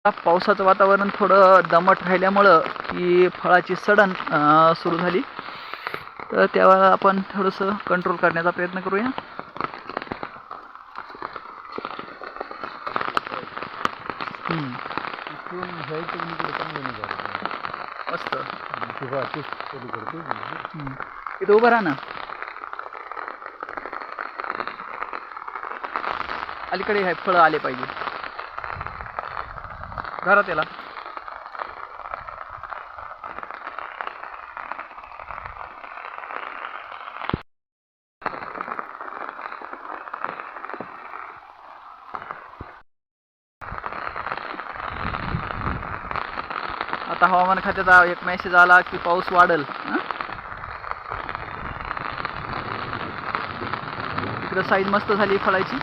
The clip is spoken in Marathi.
पावसाचं वातावरण थोडं दमट राहिल्यामुळं ही फळाची सडण सुरू झाली. तर त्यावर आपण थोडंसं कंट्रोल करण्याचा प्रयत्न करूया. मस्त. इथं उभं राहा ना. अलीकडे हे फळं आले पाहिजे. घरात याला आता हवामान खात्याचा एक मेसेज आला की पाऊस वाढेल. इकडं साईज मस्त झाली फळाची.